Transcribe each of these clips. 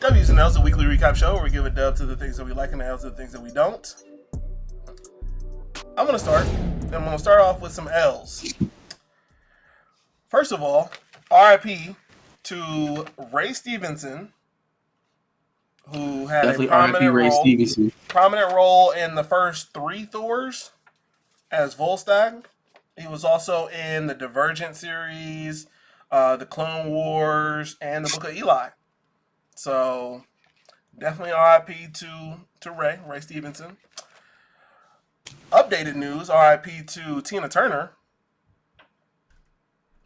W's and L's, a weekly recap show where we give a dub to the things that we like and L's to the things that we don't. I'm gonna start. I'm gonna start off with some L's. First of all, RIP to Ray Stevenson, who had Definitely R.I.P. Ray Stevenson. prominent role in the first 3 Thors as Volstagg. He was also in the Divergent series, the Clone Wars, and the Book of Eli. So definitely RIP to Ray Stevenson. Updated news, RIP to Tina Turner,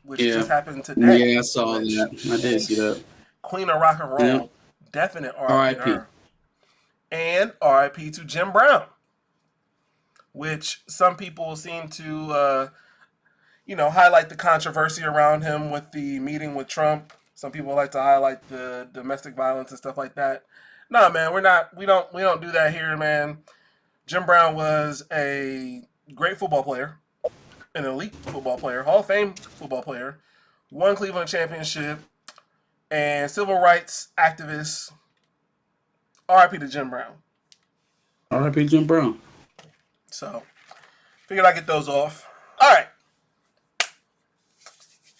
which just happened today. Yeah, I saw that. I did see that. Queen of rock and roll. Yep. Definite RIP. R.I.P. her. And RIP to Jim Brown, which some people seem to, highlight the controversy around him with the meeting with Trump. Some people like to highlight the domestic violence and stuff like that. No, man, we don't do that here, man. Jim Brown was a great football player, an elite football player, Hall of Fame football player, won Cleveland championship, and civil rights activist. RIP to Jim Brown. R.I.P. Jim Brown. So, figured I'd get those off. All right.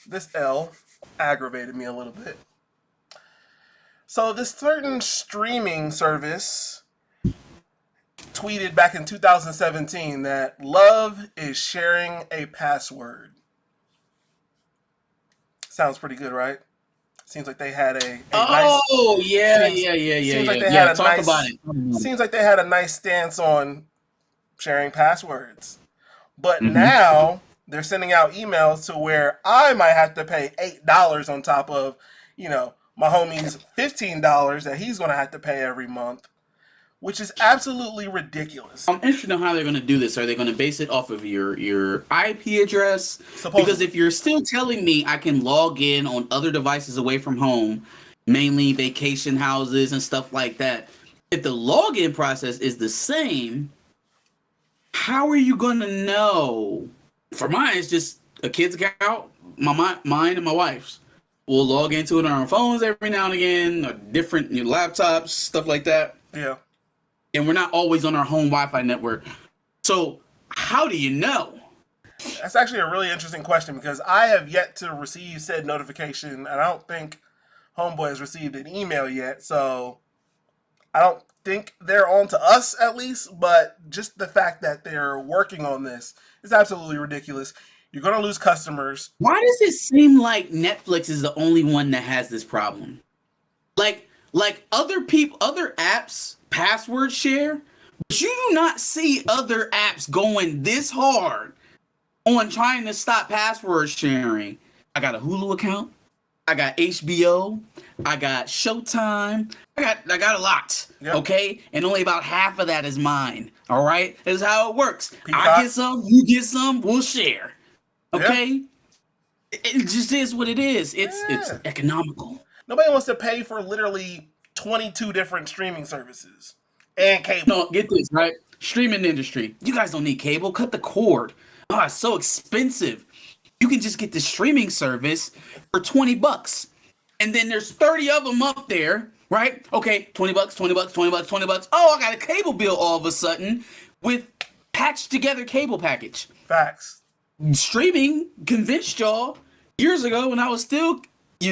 This L aggravated me a little bit. So, this certain streaming service tweeted back in 2017 that love is sharing a password. Sounds pretty good, right? Seems like they had a nice. Seems like they had a talk nice. about it. Seems like they had a nice stance on sharing passwords, but now they're sending out emails to where I might have to pay $8 on top of, my homie's $15 that he's going to have to pay every month, which is absolutely ridiculous. I'm interested in how they're going to do this. Are they going to base it off of your IP address? Supposedly. Because if you're still telling me I can log in on other devices away from home, mainly vacation houses and stuff like that, if the login process is the same, how are you going to know? For mine, it's just a kid's account, mine and my wife's. We'll log into it on our phones every now and again, or different laptops, stuff like that. Yeah. And we're not always on our home Wi-Fi network. So how do you know? That's actually a really interesting question because I have yet to receive said notification, and I don't think Homeboy has received an email yet. So I don't think they're on to us at least, but just the fact that they're working on this is absolutely ridiculous. You're going to lose customers. Why does it seem like Netflix is the only one that has this problem? Like other apps password share, but you do not see other apps going this hard on trying to stop password sharing. I got a Hulu account, I got HBO, I got Showtime, I got a lot. Yep. Okay, and only about half of that is mine. All right, that's how it works. Peacock. I get some, you get some, we'll share. Okay, yep. It just is what it is. It's economical. Nobody wants to pay for literally 22 different streaming services and cable. No, get this, right? Streaming industry. You guys don't need cable. Cut the cord. Oh, it's so expensive. You can just get the streaming service for $20. And then there's 30 of them up there, right? Okay, $20, $20, $20, $20. Oh, I got a cable bill all of a sudden with patched together cable package. Facts. Streaming convinced y'all years ago when I was still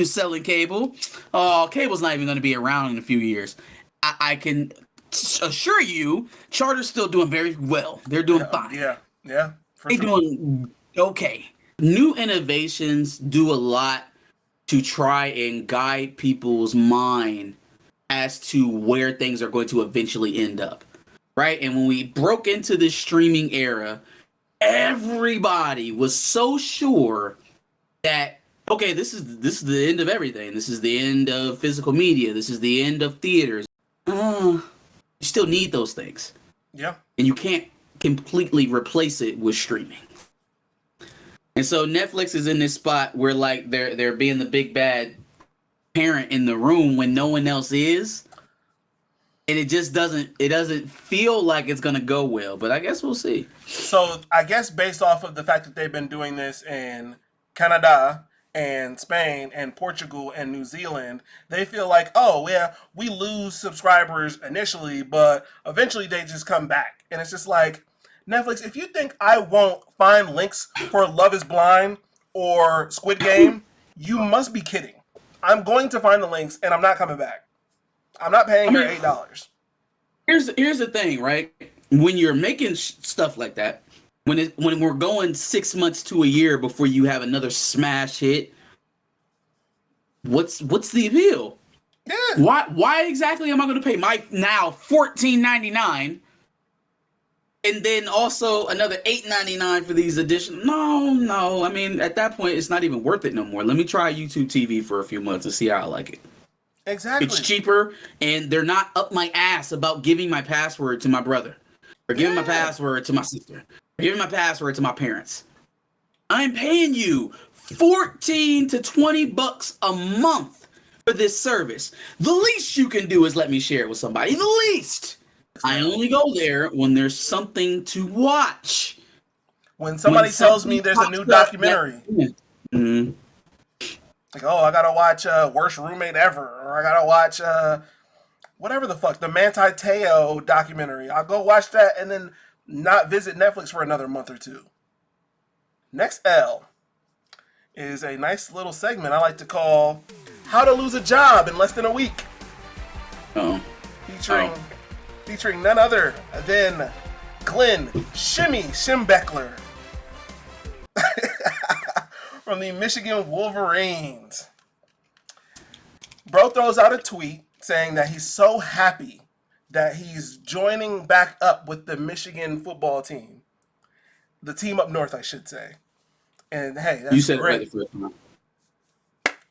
selling cable. Oh, cable's not even going to be around in a few years. I can assure you, Charter's still doing very well. They're doing fine. Yeah. They're doing okay. New innovations do a lot to try and guide people's mind as to where things are going to eventually end up, right? And when we broke into this streaming era, everybody was so sure that, okay, this is the end of everything. This is the end of physical media. This is the end of theaters. You still need those things. Yeah. And you can't completely replace it with streaming. And so Netflix is in this spot where like they're being the big bad parent in the room when no one else is. And it just doesn't feel like it's gonna go well, but I guess we'll see. So I guess based off of the fact that they've been doing this in Canada and Spain and Portugal and New Zealand, they feel like, oh yeah, we lose subscribers initially, but eventually they just come back. And it's just like, Netflix, if you think I won't find links for Love is Blind or Squid Game, you must be kidding. I'm going to find the links and I'm not coming back. I'm not paying your $8. Here's the thing, right? When you're making stuff like that, when we're going 6 months to a year before you have another smash hit, what's the appeal? Yeah. Why exactly am I going to pay my now $14.99 and then also another $8.99 for these additional? No. I mean, at that point, it's not even worth it no more. Let me try YouTube TV for a few months and see how I like it. Exactly. It's cheaper, and they're not up my ass about giving my password to my brother, or giving my password to my sister, or giving my password to my parents. I'm paying you $14 to $20 a month for this service. The least you can do is let me share it with somebody. The least. I only go there when there's something to watch. When somebody tells me there's a new documentary. Mm-hmm. Like, oh, I gotta watch Worst Roommate Ever, or I gotta watch whatever the fuck, the Manti Te'o documentary. I'll go watch that and then not visit Netflix for another month or two. Next L is a nice little segment I like to call How to Lose a Job in Less Than a Week. Featuring none other than Glenn Shimmy Schimbeckler from the Michigan Wolverines. Bro throws out a tweet saying that he's so happy that he's joining back up with the Michigan football team. The team up north, I should say. And hey, that's you said great. It right the first time.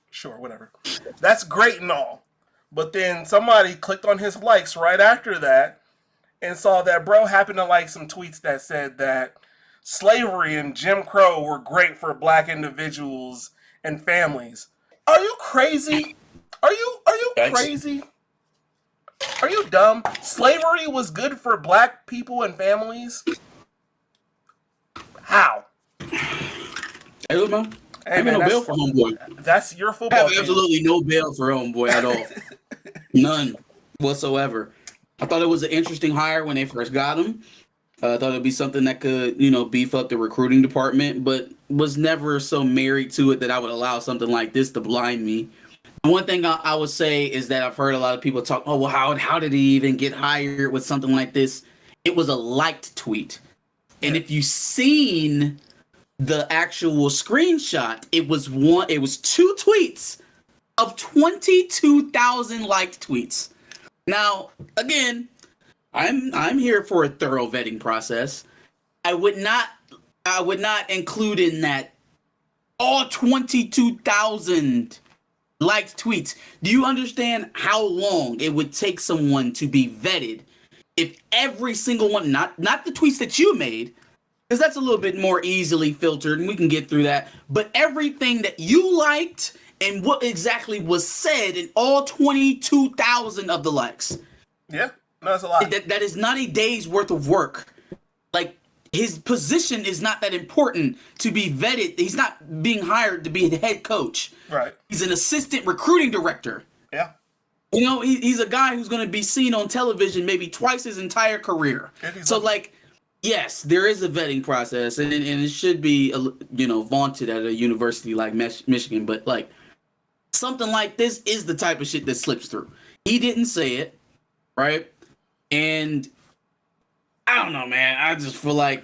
Sure, whatever. That's great and all. But then somebody clicked on his likes right after that and saw that bro happened to like some tweets that said that slavery and Jim Crow were great for black individuals and families. Are you crazy? Are you crazy? Are you dumb? Slavery was good for black people and families? How? Hey, look, man. Hey, man, no bail for homeboy. That's your I football have team. absolutely no bail for homeboy at all. None whatsoever. I thought it was an interesting hire when they first got him. I thought it'd be something that could, beef up the recruiting department, but was never so married to it that I would allow something like this to blind me. One thing I would say is that I've heard a lot of people talk, oh, well, how did he even get hired with something like this? It was a liked tweet. And if you've seen the actual screenshot, it was two tweets of 22,000 liked tweets. Now, again, I'm here for a thorough vetting process. I would not include in that all 22,000 liked tweets. Do you understand how long it would take someone to be vetted if every single one, not the tweets that you made, because that's a little bit more easily filtered and we can get through that, but everything that you liked and what exactly was said in all 22,000 of the likes? Yeah, no, that's a lot. That is not a day's worth of work. Like, his position is not that important to be vetted. He's not being hired to be the head coach. Right. He's an assistant recruiting director. Yeah. He's a guy who's going to be seen on television maybe twice his entire career. So, like, yes, there is a vetting process, and it should be, vaunted at a university like Michigan. But, like, something like this is the type of shit that slips through. He didn't say it, right? And I don't know, man. I just feel like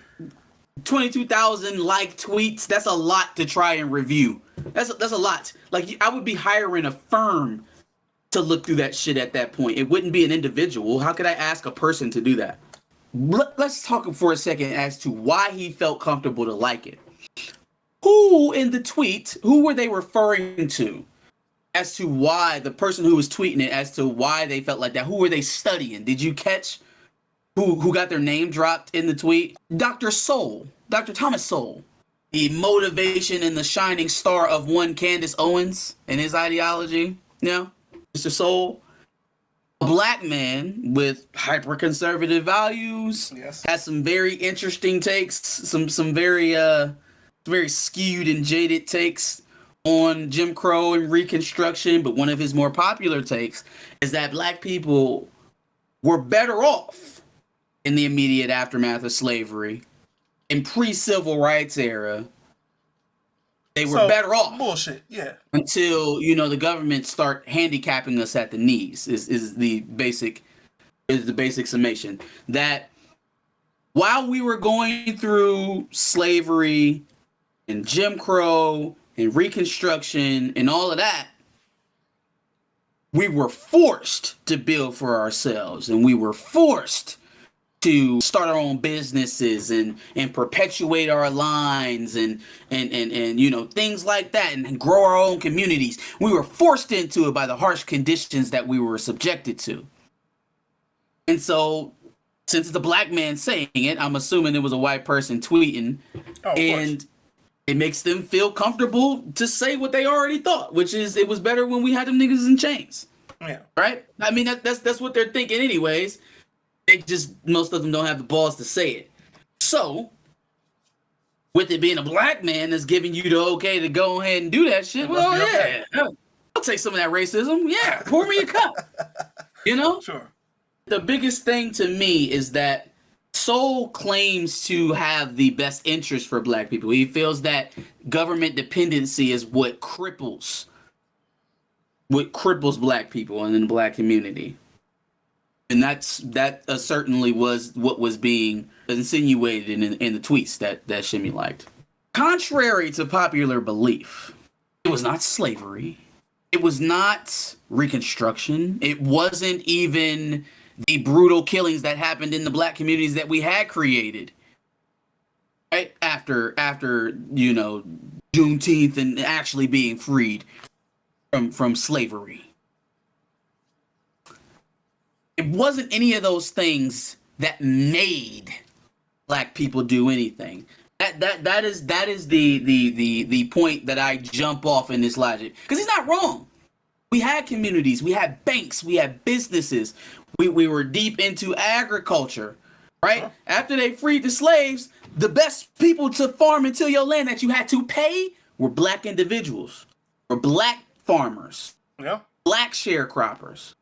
22,000 like tweets, that's a lot to try and review. That's a lot. Like, I would be hiring a firm to look through that shit at that point. It wouldn't be an individual. How could I ask a person to do that? Let's talk for a second as to why he felt comfortable to like it. Who in the tweet, who were they referring to as to why, the person who was tweeting it, as to why they felt like that? Who were they studying? Did you catch who got their name dropped in the tweet? Dr. Soul, Dr. Thomas Sowell, the motivation and the shining star of one Candace Owens and his ideology. Yeah, Mr. Sowell, a black man with hyper-conservative values, yes, has some very interesting takes, some very skewed and jaded takes on Jim Crow and Reconstruction, but one of his more popular takes is that black people were better off in the immediate aftermath of slavery. In pre-civil rights era, they were better off. Bullshit, yeah. Until, the government start handicapping us at the knees is the basic summation. That while we were going through slavery and Jim Crow and Reconstruction and all of that, we were forced to build for ourselves, and we were forced to start our own businesses and perpetuate our lines and things like that, and grow our own communities. We were forced into it by the harsh conditions that we were subjected to. And so, since it's a black man saying it, I'm assuming it was a white person tweeting, and it makes them feel comfortable to say what they already thought, which is it was better when we had them niggas in chains. Yeah. Right? I mean, that's what they're thinking anyways. They just, most of them don't have the balls to say it. So, with it being a black man that's giving you the okay to go ahead and do that shit, well, yeah. Okay. I'll take some of that racism. Yeah, pour me a cup. Sure. The biggest thing to me is that Soul claims to have the best interest for black people. He feels that government dependency is what cripples black people and in the black community. And that certainly was what was being insinuated in the tweets that Shimmy liked. Contrary to popular belief, it was not slavery. It was not Reconstruction. It wasn't even the brutal killings that happened in the black communities that we had created. Right after Juneteenth and actually being freed from slavery. It wasn't any of those things that made black people do anything. That is the point that I jump off in this logic, because he's not wrong. We had communities, we had banks, we had businesses. We were deep into agriculture, right? After they freed the slaves, the best people to farm and till your land that you had to pay were black individuals, or black farmers, black sharecroppers.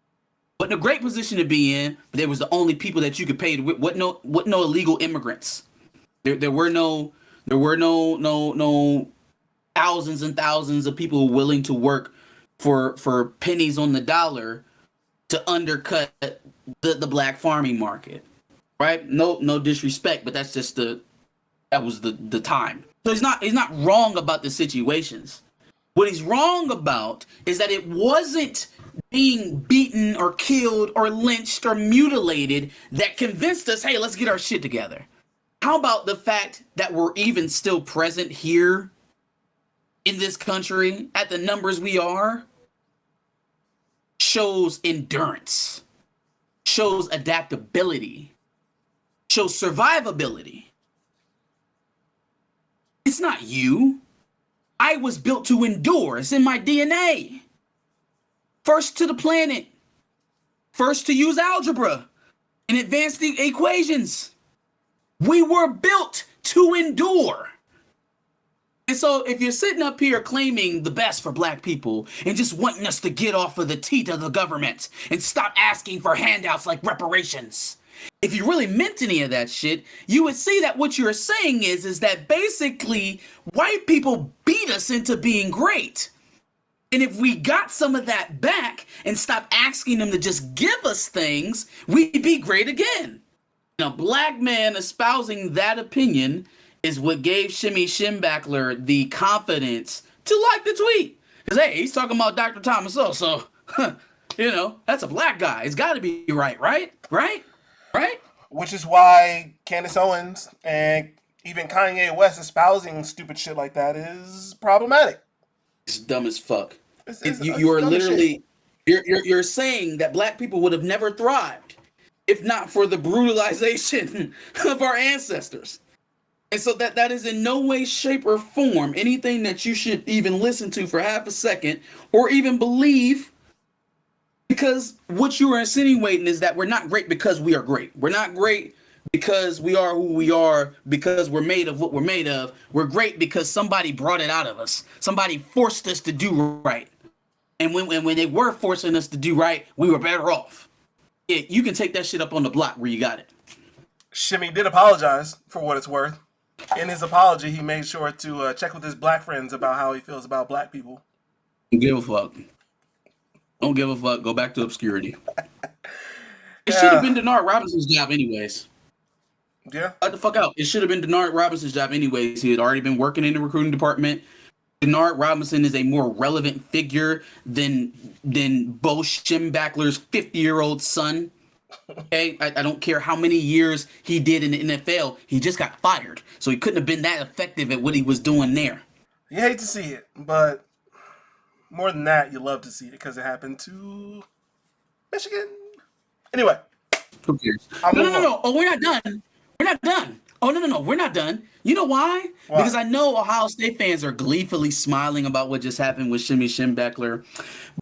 But in a great position to be in, they was the only people that you could pay to. What no illegal immigrants. There were no thousands and thousands of people willing to work for pennies on the dollar to undercut the black farming market, right? No disrespect, but that's just that was the time. So he's not wrong about the situations. What he's wrong about is that it wasn't being beaten or killed or lynched or mutilated that convinced us, hey, let's get our shit together. How about the fact that we're even still present here in this country at the numbers we are? Shows endurance, shows adaptability, shows survivability. It's not you. I was built to endure. It's in my DNA. First to the planet. First to use algebra and advanced equations. We were built to endure. And so if you're sitting up here claiming the best for black people and just wanting us to get off of the teat of the government and stop asking for handouts like reparations, if you really meant any of that shit, you would see that what you're saying is that basically white people beat us into being great. And if we got some of that back and stopped asking them to just give us things, we'd be great again. And a black man espousing that opinion is what gave Shimmy Schimbackler the confidence to like the tweet. Because, hey, he's talking about Dr. Thomas Sowell, so, that's a black guy. It's got to be right? Which is why Candace Owens and even Kanye West espousing stupid shit like that is problematic. It's dumb as fuck. You are literally, you're saying that black people would have never thrived if not for the brutalization of our ancestors. And so that is in no way, shape, or form anything that you should even listen to for half a second or even believe, because what you are insinuating is that we're not great because we are great. We're not great because we are who we are, because we're made of what we're made of. We're great because somebody brought it out of us. Somebody forced us to do right. And when they were forcing us to do right, we were better off. Yeah, you can take that shit up on the block where you got it. Shimmy did apologize for what it's worth. In his apology, he made sure to check with his black friends about how he feels about black people. Don't give a fuck. Don't give a fuck. Go back to obscurity. It should have been Denard Robinson's job anyways. Yeah. Cut the fuck out. It should have been Denard Robinson's job anyways. He had already been working in the recruiting department. Denard Robinson is a more relevant figure than Bo Schembechler's 50-year-old son. Okay, I don't care how many years he did in the NFL. He just got fired, so he couldn't have been that effective at what he was doing there. You hate to see it, but more than that, you love to see it because it happened to Michigan. Anyway. Who cares? No. Oh, we're not done. We're not done. Oh, no. We're not done. You know why? Because I know Ohio State fans are gleefully smiling about what just happened with Shimmy Schembechler.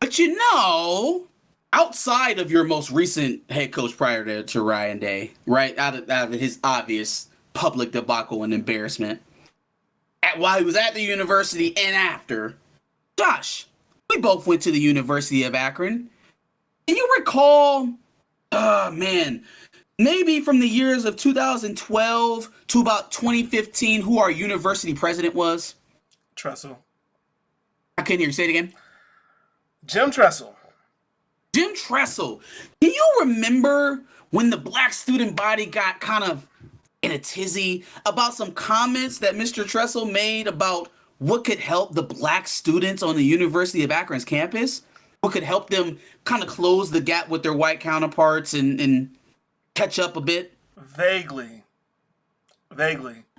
But you know, outside of your most recent head coach prior to Ryan Day, right, out of his obvious public debacle and embarrassment, while he was at the university and after, Josh, we both went to the University of Akron. Can you recall, maybe from the years of 2012 to about 2015, who our university president was? Tressel. I couldn't hear you. Say it again. Jim Tressel. Jim Tressel. Can you remember when the black student body got kind of in a tizzy about some comments that Mr. Tressel made about what could help the black students on the University of Akron's campus? What could help them kind of close the gap with their white counterparts and catch up a bit? Vaguely.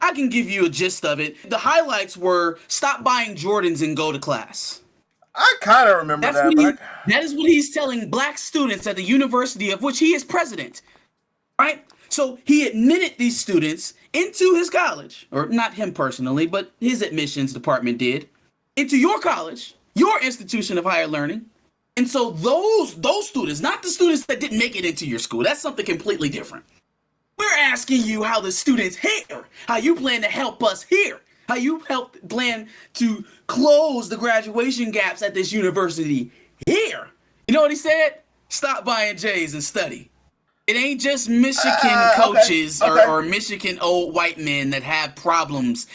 I can give you a gist of it. The highlights were stop buying Jordans and go to class. I kind of remember that. That is what he's telling black students at the university of which he is president, right? So he admitted these students into his college, or not him personally, but his admissions department did, into your college, your institution of higher learning. And so those students, not the students that didn't make it into your school, that's something completely different. We're asking you how the students here, how you plan to help us here, how you plan to close the graduation gaps at this university here. You know what he said? Stop buying J's and study. It ain't just Michigan coaches or Michigan old white men that have problems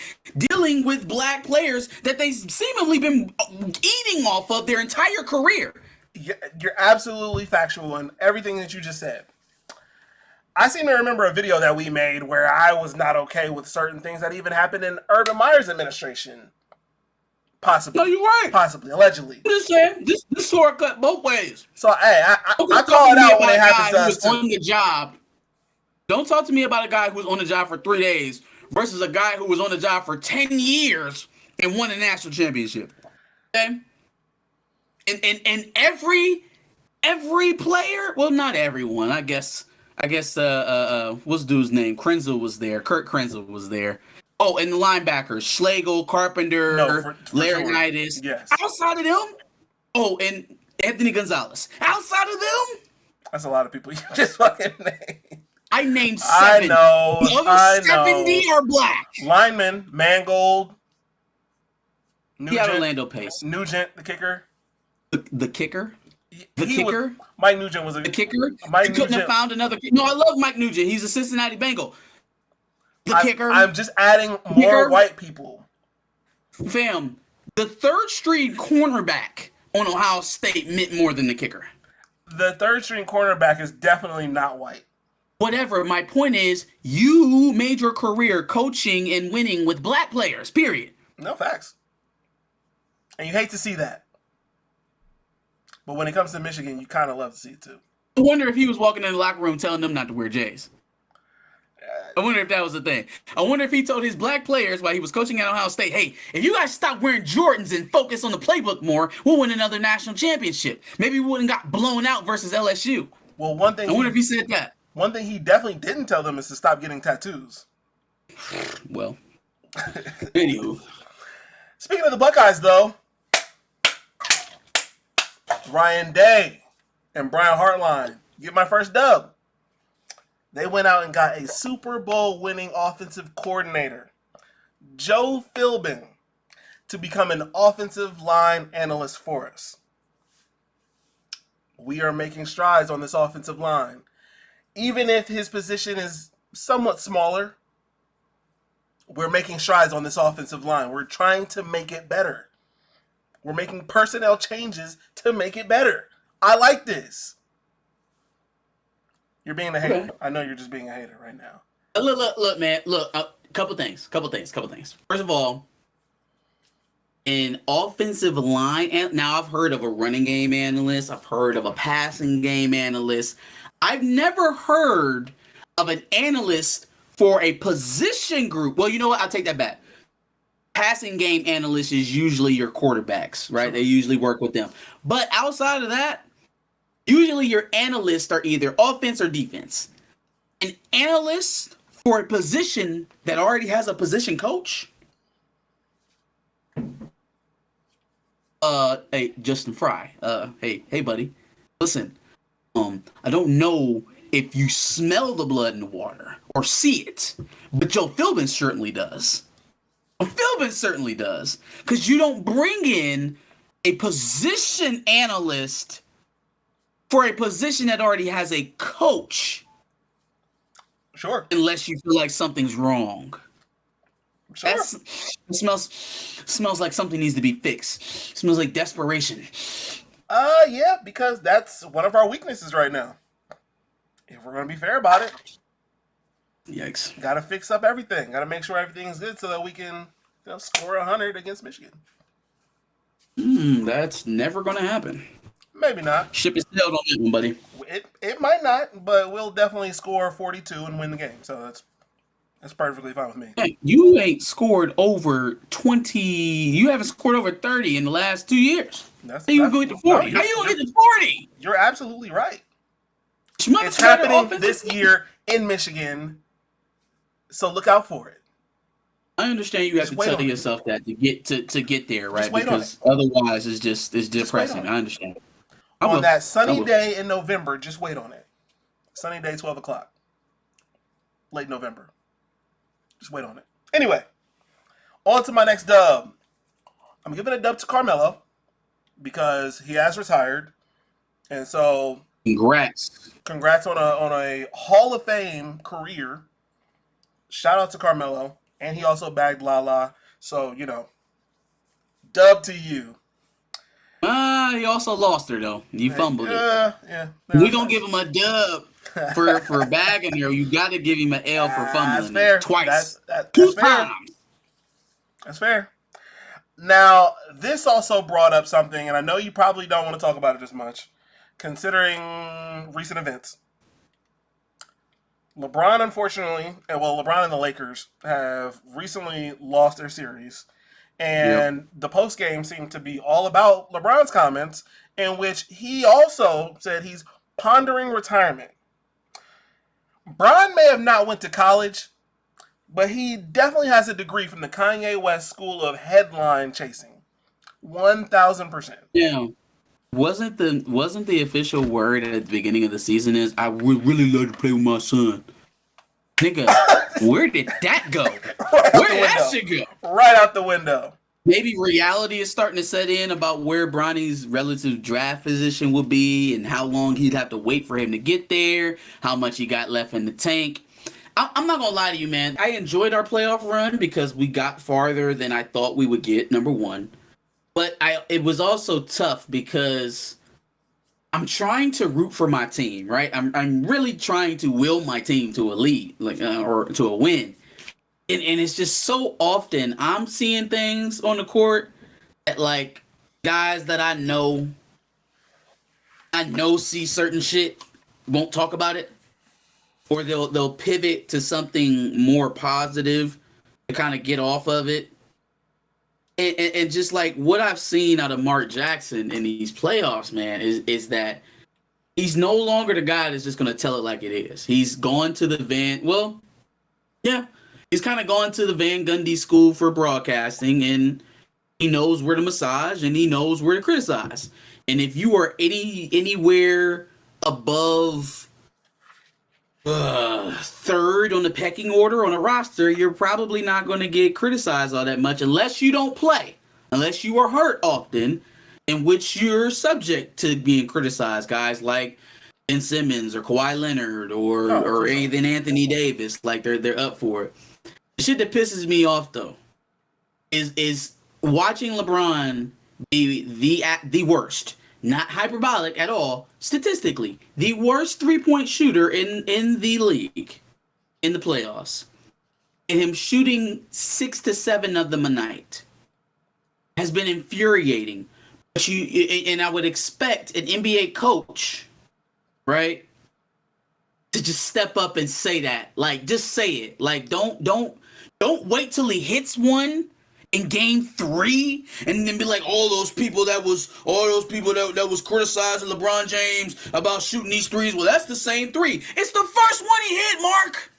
dealing with black players that they've seemingly been eating off of their entire career. You're absolutely factual in everything that you just said. I seem to remember a video that we made where I was not okay with certain things that even happened in Urban Meyer's administration. Possibly. No, you're right. Possibly. Allegedly. I'm just saying, this sword cut both ways. So, hey, I call it out when it happens to us, too. On the job. Don't talk to me about a guy who was on the job for 3 days versus a guy who was on the job for 10 years and won a national championship. Okay? And every player, well, not everyone, I guess what's dude's name? Krenzel was there. Kurt Krenzel was there. Oh, and the linebackers, Schlegel, Carpenter, Laurinaitis. Yes. Outside of them, and Anthony Gonzalez. Outside of them, that's a lot of people you just fucking named. I named 7. I know. The other 70 are black. Lineman, Mangold. Nugent, Orlando Pace. Nugent, the kicker. The kicker? The kicker? Mike Nugent was the kicker? Mike Nugent have found another kicker. No, I love Mike Nugent. He's a Cincinnati Bengal. The kicker. I'm just adding more white people. Fam, the third string cornerback on Ohio State meant more than the kicker. The third string cornerback is definitely not white. Whatever. My point is, you made your career coaching and winning with black players, period. No, facts. And you hate to see that. But when it comes to Michigan, you kind of love to see it too. I wonder if he was walking in the locker room telling them not to wear J's. I wonder if that was the thing. I wonder if he told his black players while he was coaching at Ohio State, hey, if you guys stop wearing Jordans and focus on the playbook more, we'll win another national championship. Maybe we wouldn't got blown out versus LSU. Well, one thing. I wonder if he said that. One thing he definitely didn't tell them is to stop getting tattoos. Well, anywho. Speaking of the Buckeyes, though, Ryan Day and Brian Hartline get my first dub. They went out and got a Super Bowl winning offensive coordinator, Joe Philbin, to become an offensive line analyst for us. We are making strides on this offensive line. Even if his position is somewhat smaller, we're making strides on this offensive line. We're trying to make it better. We're making personnel changes to make it better. I like this. You're being a hater. Okay. I know you're just being a hater right now. Look, man. Look, couple things. First of all, an offensive line, and now I've heard of a running game analyst. I've heard of a passing game analyst. I've never heard of an analyst for a position group. Well, you know what? I'll take that back. Passing game analyst is usually your quarterbacks, right? They usually work with them. But outside of that, usually your analysts are either offense or defense. An analyst for a position that already has a position coach? Hey, Justin Fry. Hey, buddy. Listen, I don't know if you smell the blood in the water or see it, but Joe Philbin certainly does. Philbin certainly does. Because you don't bring in a position analyst for a position that already has a coach. Sure. Unless you feel like something's wrong. Sure. It smells like something needs to be fixed. It smells like desperation. Yeah, because that's one of our weaknesses right now. If we're going to be fair about it. Yikes. Got to fix up everything. Got to make sure everything's good so that we can score 100 against Michigan. That's never going to happen. Maybe not. Ship is sailed on that one, buddy. It might not, but we'll definitely score 42 and win the game. So that's perfectly fine with me. Hey, you ain't scored over 20. You haven't scored over 30 in the last 2 years. How you going to get to 40? How you going to get to 40? You're absolutely right. It's happening this year in Michigan, so look out for it. I understand you have to tell yourself that to get there, right? Because otherwise it's depressing. I understand. On that sunny day in November, just wait on it. Sunny day, 12 o'clock. Late November. Just wait on it. Anyway, on to my next dub. I'm giving a dub to Carmelo because he has retired. And so Congrats on a Hall of Fame career. Shout out to Carmelo. And he also bagged Lala. So, dub to you. He also lost her, though. You fumbled it. Yeah. We're going to give him a dub for bagging her. You got to give him an L for fumbling. That's fair. Twice. That's Two fair. times. That's fair. Now, this also brought up something, and I know you probably don't want to talk about it as much, considering recent events. LeBron, unfortunately, LeBron and the Lakers have recently lost their series. And the post game seemed to be all about LeBron's comments, in which he also said he's pondering retirement. Bron may have not went to college, but he definitely has a degree from the Kanye West School of Headline Chasing. 1,000%. Yeah. Wasn't the official word at the beginning of the season is I would really love to play with my son? Nigga, where did that go? Where did that shit go? Right out the window. Maybe reality is starting to set in about where Bronny's relative draft position will be and how long he'd have to wait for him to get there, how much he got left in the tank. I'm not going to lie to you, man. I enjoyed our playoff run because we got farther than I thought we would get, number one. But it was also tough because I'm trying to root for my team, right? I'm really trying to will my team to a lead, or to a win. And it's just so often I'm seeing things on the court that guys that I know see certain shit, won't talk about it, or they'll pivot to something more positive to kind of get off of it. And just what I've seen out of Mark Jackson in these playoffs, man, is that he's no longer the guy that's just going to tell it like it is. He's gone to the he's kind of gone to the Van Gundy school for broadcasting, and he knows where to massage and he knows where to criticize. And if you are anywhere above third on the pecking order on a roster, you're probably not going to get criticized all that much unless you don't play, unless you are hurt often, in which you're subject to being criticized. Guys like Ben Simmons or Kawhi Leonard or even Anthony Davis, like they're up for it. The shit that pisses me off though is watching LeBron be the worst. Not hyperbolic at all. Statistically, the worst 3-point shooter in the league in the playoffs, and him shooting 6 to 7 of them a night has been infuriating. But and I would expect an NBA coach, right, to just step up and say that. Like, just say it. Like, don't wait till he hits one in game 3 and then be like, all those people that was criticizing LeBron James about shooting these threes. Well, that's the same 3. It's the first one he hit, Mark.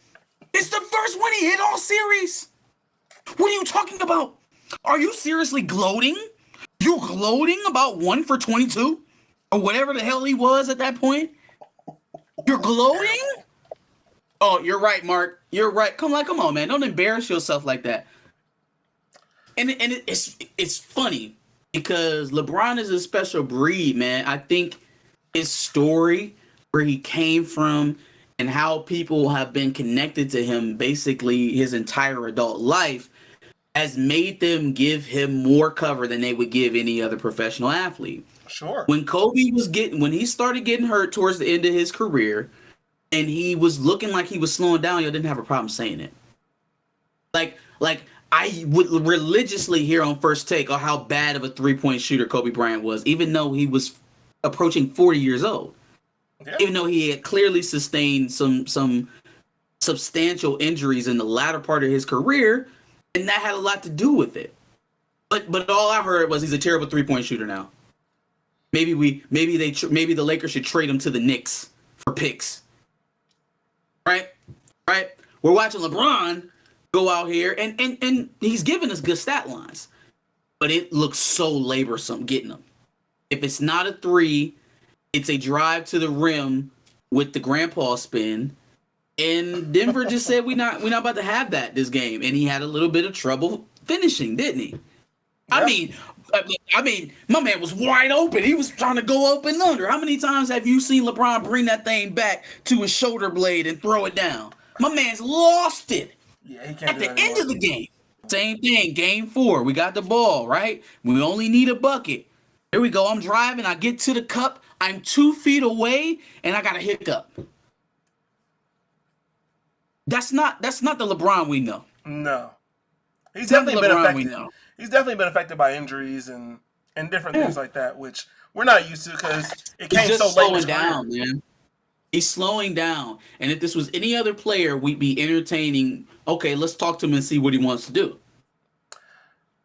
It's the first one he hit all series. What are you talking about? Are you seriously gloating? You gloating about 1 for 22 or whatever the hell he was at that point? You're gloating? Oh, you're right, Mark. You're right. Come on, man. Don't embarrass yourself like that. And it's funny because LeBron is a special breed, man. I think his story, where he came from, and how people have been connected to him basically his entire adult life has made them give him more cover than they would give any other professional athlete. Sure. When he started getting hurt towards the end of his career, and he was looking like he was slowing down, you didn't have a problem saying it. Like I would religiously hear on First Take on how bad of a 3-point shooter Kobe Bryant was, even though he was approaching 40 years old. Yeah. Even though he had clearly sustained some substantial injuries in the latter part of his career, and that had a lot to do with it. But all I heard was he's a terrible 3-point shooter now. Maybe the Lakers should trade him to the Knicks for picks. Right? We're watching LeBron go out here and he's giving us good stat lines, but it looks so laborsome getting them. If it's not a 3, it's a drive to the rim with the grandpa spin. And Denver just said we're not about to have that this game, and he had a little bit of trouble finishing, didn't he? Yeah. I mean, my man was wide open. He was trying to go up and under. How many times have you seen LeBron bring that thing back to his shoulder blade and throw it down? My man's lost it. Yeah, he can't at the end of the game. Same thing, game 4. We got the ball, right? We only need a bucket. Here we go. I'm driving. I get to the cup. I'm 2 feet away, and I got a hiccup. That's not the LeBron we know. No. He's definitely been affected. He's definitely been affected by injuries and different things like that, which we're not used to because it came so late in his career. Man. He's slowing down. And if this was any other player, we'd be entertaining, okay, let's talk to him and see what he wants to do.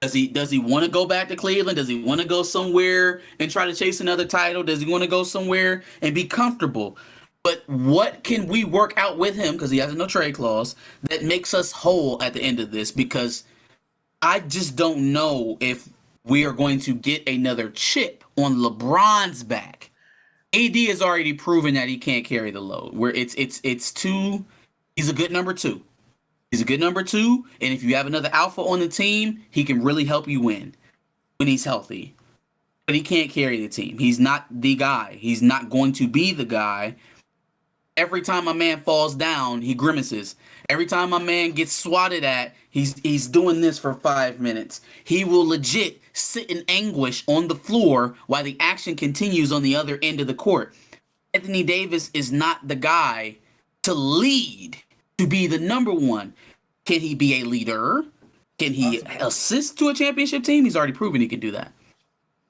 Does he want to go back to Cleveland? Does he want to go somewhere and try to chase another title? Does he want to go somewhere and be comfortable? But what can we work out with him, because he has no trade clause, that makes us whole at the end of this? Because I just don't know if we are going to get another chip on LeBron's back. AD has already proven that he can't carry the load. Where it's too. He's a good number 2. He's a good number 2, and if you have another alpha on the team, he can really help you win when he's healthy. But he can't carry the team. He's not the guy. He's not going to be the guy. Every time my man falls down, he grimaces. Every time my man gets swatted at, he's doing this for 5 minutes. He will legit sit in anguish on the floor while the action continues on the other end of the court. Anthony Davis is not the guy to lead, to be the number 1. Can he be a leader? Can he assist to a championship team? He's already proven he can do that.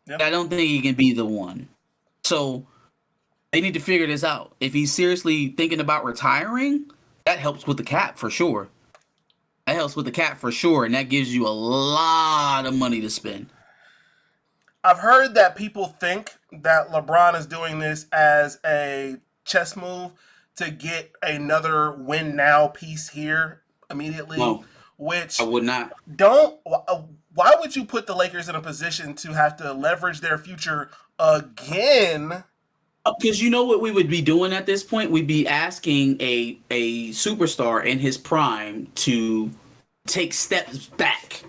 Yep. I don't think he can be the one. So they need to figure this out. If he's seriously thinking about retiring, that helps with the cap for sure. And that gives you a lot of money to spend. I've heard that people think that LeBron is doing this as a chess move to get another win now piece here immediately. No, which I would not. Why would you put the Lakers in a position to have to leverage their future again Because you know what we would be doing at this point? We'd be asking a superstar in his prime to take steps back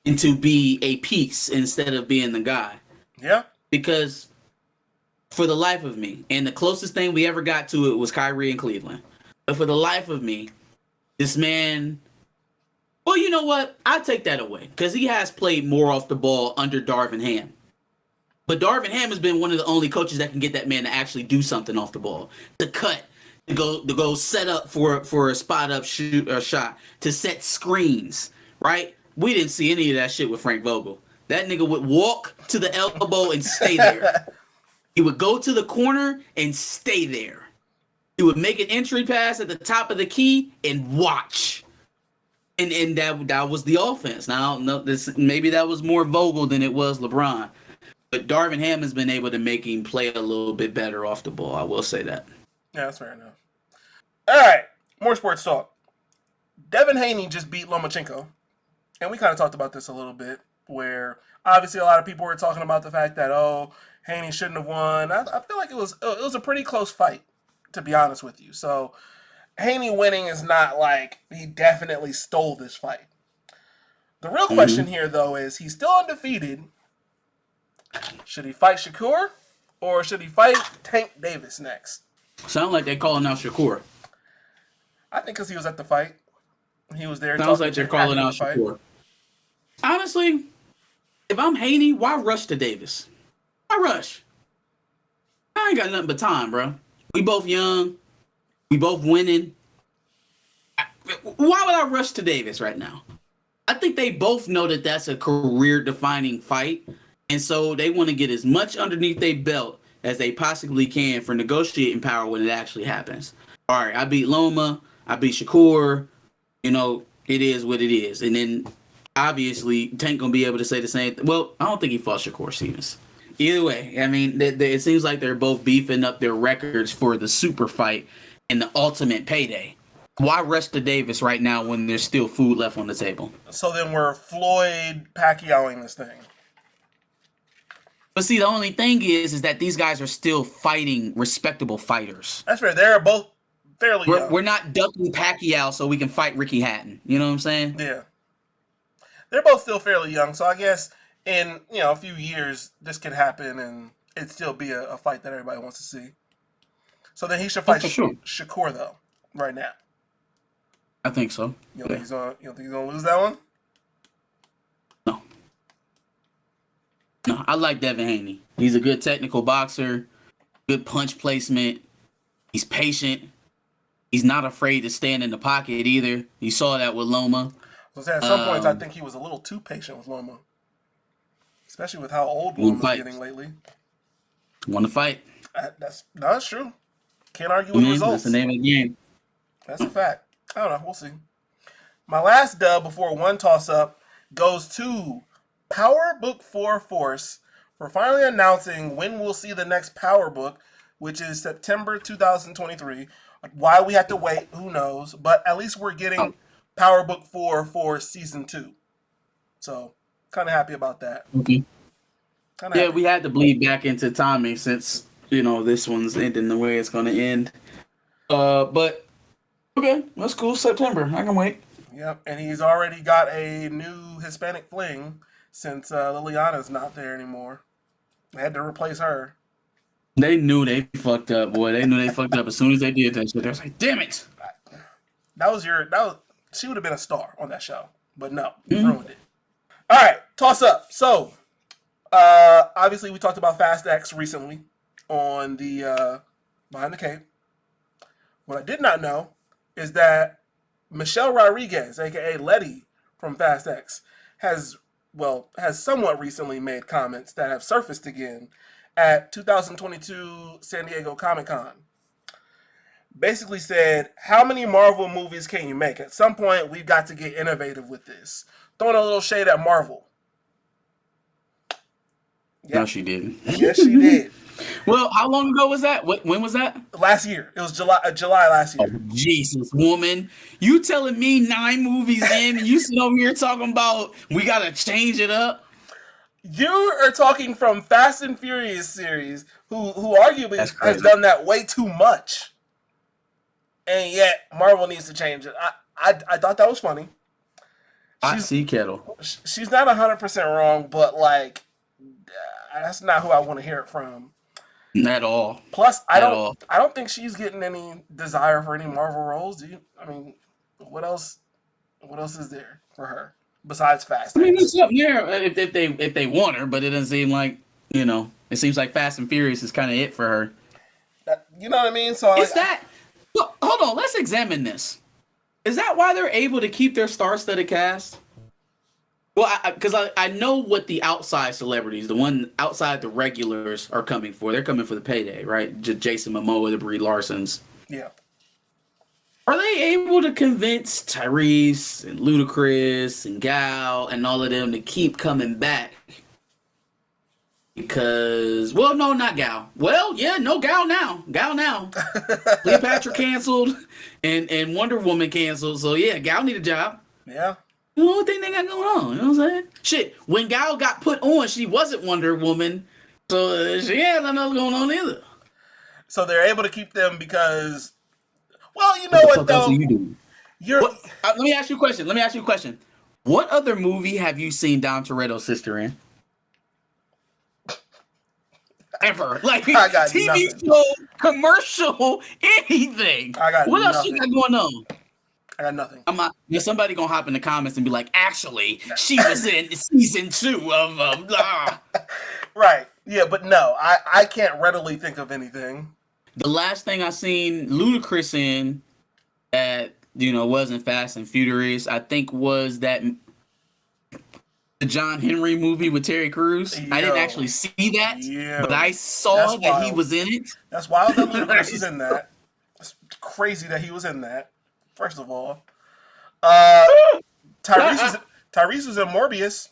and to be a piece instead of being the guy. Yeah. Because for the life of me, and the closest thing we ever got to it was Kyrie in Cleveland. But for the life of me, this man, well, you know what? I take that away because he has played more off the ball under Darvin Ham. But Darvin Ham has been one of the only coaches that can get that man to actually do something off the ball, to cut, to go set up for a spot up shoot or shot, to set screens. Right? We didn't see any of that shit with Frank Vogel. That nigga would walk to the elbow and stay there. He would go to the corner and stay there. He would make an entry pass at the top of the key and watch. And that was the offense. Now, no, maybe that was more Vogel than it was LeBron. But Darvin Ham has been able to make him play a little bit better off the ball. I will say that. Yeah, that's fair enough. All right, more sports talk. Devin Haney just beat Lomachenko. And we kind of talked about this a little bit, where obviously a lot of people were talking about the fact that, Haney shouldn't have won. I feel like it was a pretty close fight, to be honest with you. So Haney winning is not like he definitely stole this fight. The real question here, though, is he's still undefeated. Should he fight Shakur or should he fight Tank Davis next? Sound like they're calling out Shakur. I think because he was at the fight. He was there. Sounds like they're calling out Shakur. Honestly, if I'm Haney, why rush to Davis? Why rush? I ain't got nothing but time, bro. We both young. We both winning. Why would I rush to Davis right now? I think they both know that that's a career-defining fight. And so they want to get as much underneath their belt as they possibly can for negotiating power when it actually happens. All right, I beat Loma. I beat Shakur. You know, it is what it is. And then, obviously, Tank going to be able to say the same. Well, I don't think he fought Shakur Stevens. Either way, I mean, it seems like they're both beefing up their records for the super fight and the ultimate payday. Why rush to Davis right now when there's still food left on the table? So then we're Floyd Pacquiaoing this thing. But see, the only thing is that these guys are still fighting respectable fighters. That's fair. They're both fairly young. We're not ducking Pacquiao so we can fight Ricky Hatton. You know what I'm saying? Yeah. They're both still fairly young, so I guess in a few years this could happen and it'd still be a fight that everybody wants to see. So then he should fight Shakur though, right now. I think so. You don't think he's gonna lose that one? No, I like Devin Haney. He's a good technical boxer, good punch placement. He's patient. He's not afraid to stand in the pocket either. You saw that with Loma. So at some points, I think he was a little too patient with Loma, especially with how old Loma's getting lately. Want to fight? That's true. Can't argue with results. That's the name of the game. That's a fact. I don't know. We'll see. My last dub before one toss-up goes to Power Book 4 Force for finally announcing when we'll see the next Power Book, which is September 2023. Why we have to wait, who knows? But at least we're getting Power Book 4 for Season 2. So, kind of happy about that. Okay. Yeah, we had to bleed back into timing since, this one's ending the way it's going to end. But, okay, that's cool. September. I can wait. Yep, and he's already got a new Hispanic fling since Liliana's not there anymore. They had to replace her. They knew they fucked up, boy. They knew they fucked up as soon as they did that shit. They was like, damn it. She would have been a star on that show. But no, you ruined it. All right, toss up. So, obviously we talked about Fast X recently on the Behind the Cape. What I did not know is that Michelle Rodriguez, a.k.a. Letty from Fast X, has somewhat recently made comments that have surfaced again at 2022 San Diego Comic-Con. Basically said, how many Marvel movies can you make? At some point, we've got to get innovative with this. Throwing a little shade at Marvel. Yep. No, she didn't. Yes, she did. Well, how long ago was that? When was that? Last year. It was July last year. Oh, Jesus, woman. You telling me 9 movies in and you sit over here talking about we got to change it up? You are talking from Fast and Furious series, who arguably That's has crazy. done that way too much, and yet Marvel needs to change it. I thought that was funny. Hot She's sea kettle. she's not 100% wrong, but like that's not who I want to hear it from. At all. Plus, At all. I don't think she's getting any desire for any Marvel roles. Do you? I mean, what else? What else is there for her besides Fast I mean, X? there's something there if they want her, but it doesn't seem like, it seems like Fast and Furious is kind of it for her. You know what I mean? So like, Is that? Well, hold on. Let's examine this. Is that why they're able to keep their star-studded cast? Well, because I know what the outside celebrities, the one outside the regulars, are coming for. They're coming for the payday, right? Jason Momoa, the Brie Larsons. yeah. Are they able to convince Tyrese and Ludacris and Gal and all of them to keep coming back? Because, well, no, not Gal. Well, yeah, no, Gal now. Cleopatra canceled and Wonder Woman canceled. So, yeah, Gal need a job. Yeah. The only thing they got going on, you know what I'm saying? Shit, when Gal got put on, she wasn't Wonder Woman. So, she had nothing else going on either. So they're able to keep them because, well, you know What the what fuck else though? are you doing? You're Let me ask you a question. What other movie have you seen Dom Toretto's sister in? Ever. Like, I got TV nothing. show, commercial, anything. I got what else nothing. you got going on? I got nothing. I'm not, somebody gonna hop in the comments and be like, actually, she was in season 2 of blah. Right. Yeah, but no, I can't readily think of anything. The last thing I seen Ludacris in that, wasn't Fast and Furious, I think was that the John Henry movie with Terry Crews. I didn't actually see that, but I saw that he was in it. That's wild that Ludacris is in that. It's crazy that he was in that. First of all, Tyrese was in Morbius.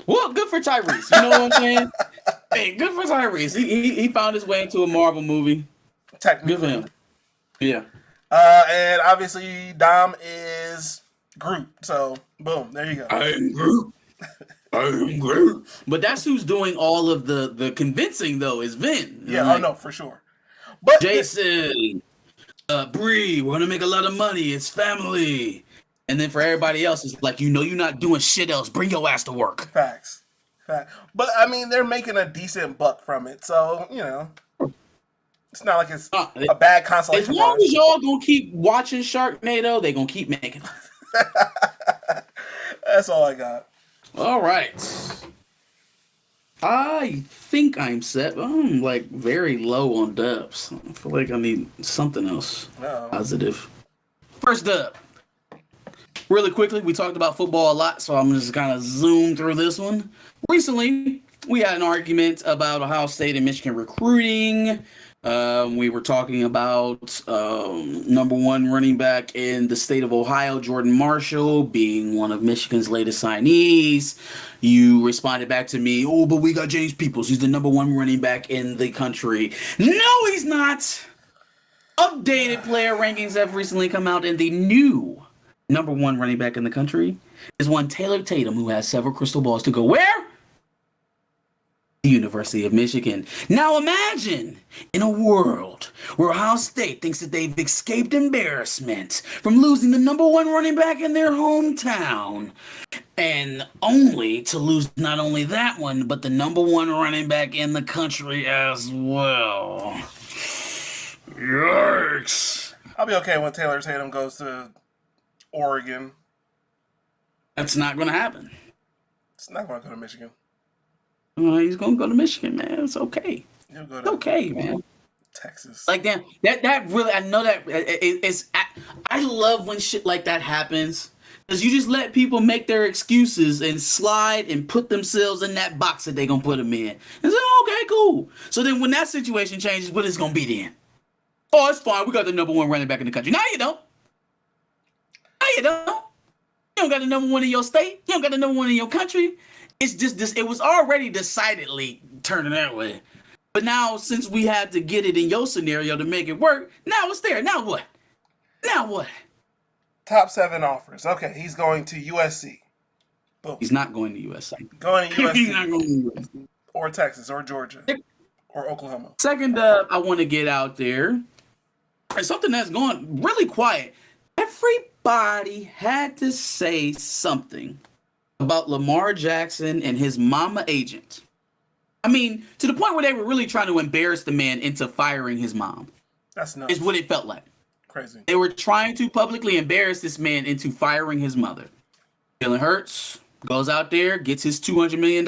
Well, good for Tyrese. You know what I'm saying? Hey, good for Tyrese. He found his way into a Marvel movie. Technically. Good for him. Yeah. And obviously Dom is Groot. So boom, there you go. I'm Groot. I'm Groot. But that's who's doing all of the convincing though, is Vin. Yeah, like, oh no, for sure. But Jason, Bree, we're gonna make a lot of money. It's family. And then for everybody else, it's like, you're not doing shit else. Bring your ass to work. Facts. But I mean, they're making a decent buck from it, so it's not like it's a bad consolation. As long as y'all gonna keep watching Sharknado, they gonna keep making it. That's all I got. All right. I think I'm set. But I'm like very low on dubs. I feel like I need something else positive. First dub. Really quickly, we talked about football a lot, so I'm just kind of zoom through this one. Recently, we had an argument about Ohio State and Michigan recruiting. We were talking about number 1 running back in the state of Ohio, Jordan Marshall, being one of Michigan's latest signees. You responded back to me, oh, but we got James Peoples. He's the number 1 running back in the country. No, he's not. Updated player rankings have recently come out, and the new number 1 running back in the country is one Taylor Tatum, who has several crystal balls to go where? The University of Michigan. Now imagine in a world where Ohio State thinks that they've escaped embarrassment from losing the number 1 running back in their hometown, and only to lose not only that one, but the number 1 running back in the country as well. Yikes. I'll be okay when Taylor Tatum goes to Oregon. That's not going to happen. It's not going to go to Michigan. He's going to go to Michigan, man. It's okay. He'll go It's to okay, man. Texas. Like, damn, that really, I know that it's, I love when shit like that happens. Because you just let people make their excuses and slide and put themselves in that box that they're going to put them in. And say, okay, cool. So then when that situation changes, what is it going to be then? Oh, it's fine. We got the number 1 running back in the country. No, you don't. No, you don't. You don't got the number 1 in your state. You don't got the number 1 in your country. It's just this. It was already decidedly turning that way. But now, since we had to get it in your scenario to make it work, now it's there. Now what? Now what? Top 7 offers. Okay, he's going to USC. Boom. He's not going to USC. Going to He's not USC going to USC. or Texas or Georgia or Oklahoma. Second up, I want to get out there. And something that's gone really quiet. Everybody had to say something about Lamar Jackson and his mama agent. I mean, to the point where they were really trying to embarrass the man into firing his mom. That's nuts. Is what it felt like. Crazy. They were trying to publicly embarrass this man into firing his mother. Jalen Hurts goes out there, gets his $200 million,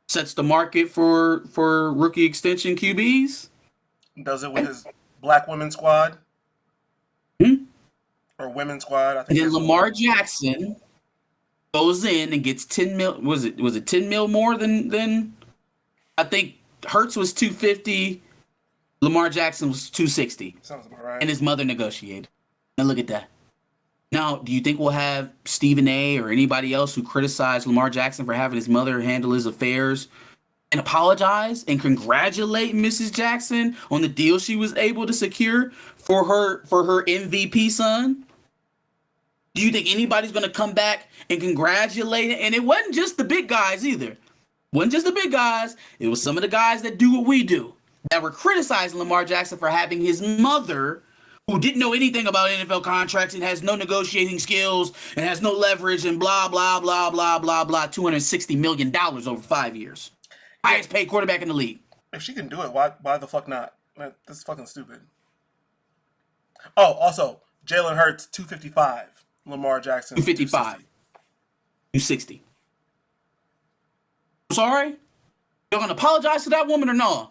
sets the market for rookie extension QBs. Does it with his black women's squad. Or women's squad. I think. And then Lamar Jackson goes in and gets 10 mil. Was it 10 mil more than I think Hurts was 250, Lamar Jackson was 260. Sounds about right. And his mother negotiated. Now look at that. Now, do you think we'll have Stephen A. or anybody else who criticized Lamar Jackson for having his mother handle his affairs and apologize and congratulate Mrs. Jackson on the deal she was able to secure for her MVP son? Do you think anybody's going to come back and congratulate it? And it wasn't just the big guys either. It wasn't just the big guys. It was some of the guys that do what we do, that were criticizing Lamar Jackson for having his mother, who didn't know anything about NFL contracts and has no negotiating skills and has no leverage and blah, blah, blah, blah, blah, blah, $260 million over 5 years. Highest paid quarterback in the league. If she can do it, why the fuck not? That's fucking stupid. Oh, also, Jalen Hurts, 255. Lamar Jackson, 255. 260. I'm sorry? You're going to apologize to that woman or no?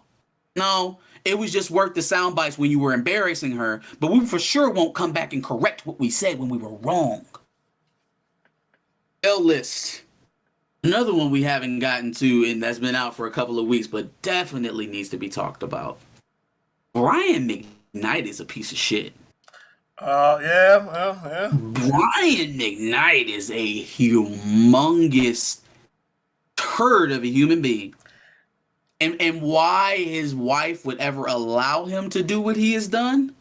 No, it was just worth the sound bites when you were embarrassing her, but we for sure won't come back and correct what we said when we were wrong. L-List. Another one we haven't gotten to and that's been out for a couple of weeks, but definitely needs to be talked about. Brian McKnight is a piece of shit. Yeah. Brian McKnight is a humongous turd of a human being. And why his wife would ever allow him to do what he has done,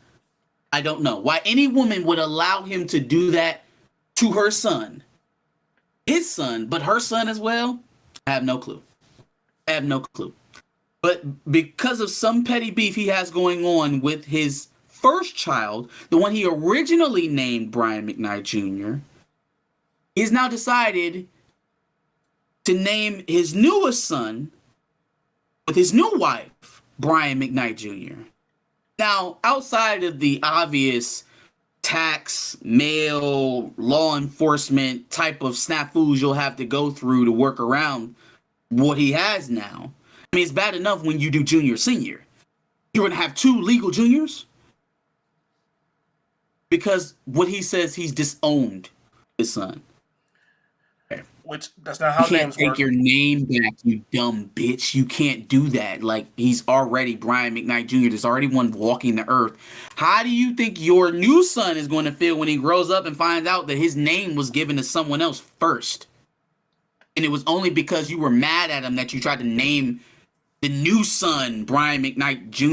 I don't know. Why any woman would allow him to do that to her son, his son, but her son as well, I have no clue. But because of some petty beef he has going on with his first child, the one he originally named Brian McKnight Jr., he's now decided to name his newest son with his new wife, Brian McKnight Jr. Now, outside of the obvious tax, mail, law enforcement type of snafus you'll have to go through to work around what he has now, I mean, it's bad enough when you do junior, senior. You're going to have two legal juniors? Because what he says, he's disowned his son. Which, that's not how you can't names take work. your name back, you dumb bitch. You can't do that. Like, he's already Brian McKnight Jr. There's already one walking the earth. How do you think your new son is going to feel when he grows up and finds out that his name was given to someone else first? And it was only because you were mad at him that you tried to name the new son Brian McKnight Jr.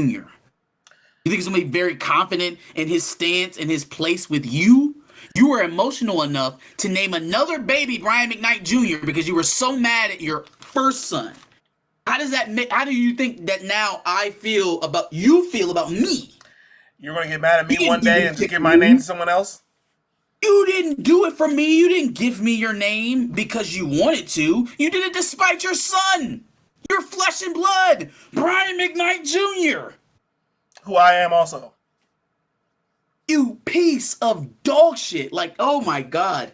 You think he's going to be very confident in his stance and his place with you? You were emotional enough to name another baby Brian McKnight Jr. because you were so mad at your first son. How do you think that now I feel about me? You're going to get mad at me one day and just give my name to someone else? You didn't do it for me. You didn't give me your name because you wanted to. You did it despite your son. Your flesh and blood, Brian McKnight Jr. Who I am also. You piece of dog shit. Like, oh my God.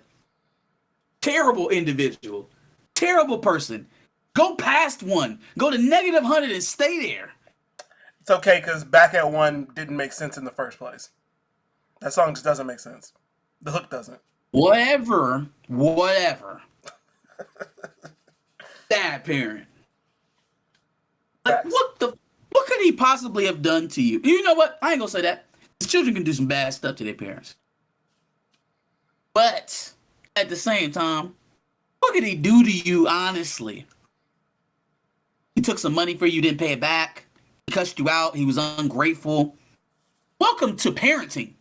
Terrible individual. Terrible person. Go past one. Go to -100 and stay there. It's okay, because Back at One didn't make sense in the first place. That song just doesn't make sense. The hook doesn't. Whatever. Bad parent. Like, what could he possibly have done to you? You know what? I ain't gonna say that. Children can do some bad stuff to their parents. But at the same time, what could he do to you honestly? He took some money for you, didn't pay it back. He cussed you out. He was ungrateful. Welcome to parenting.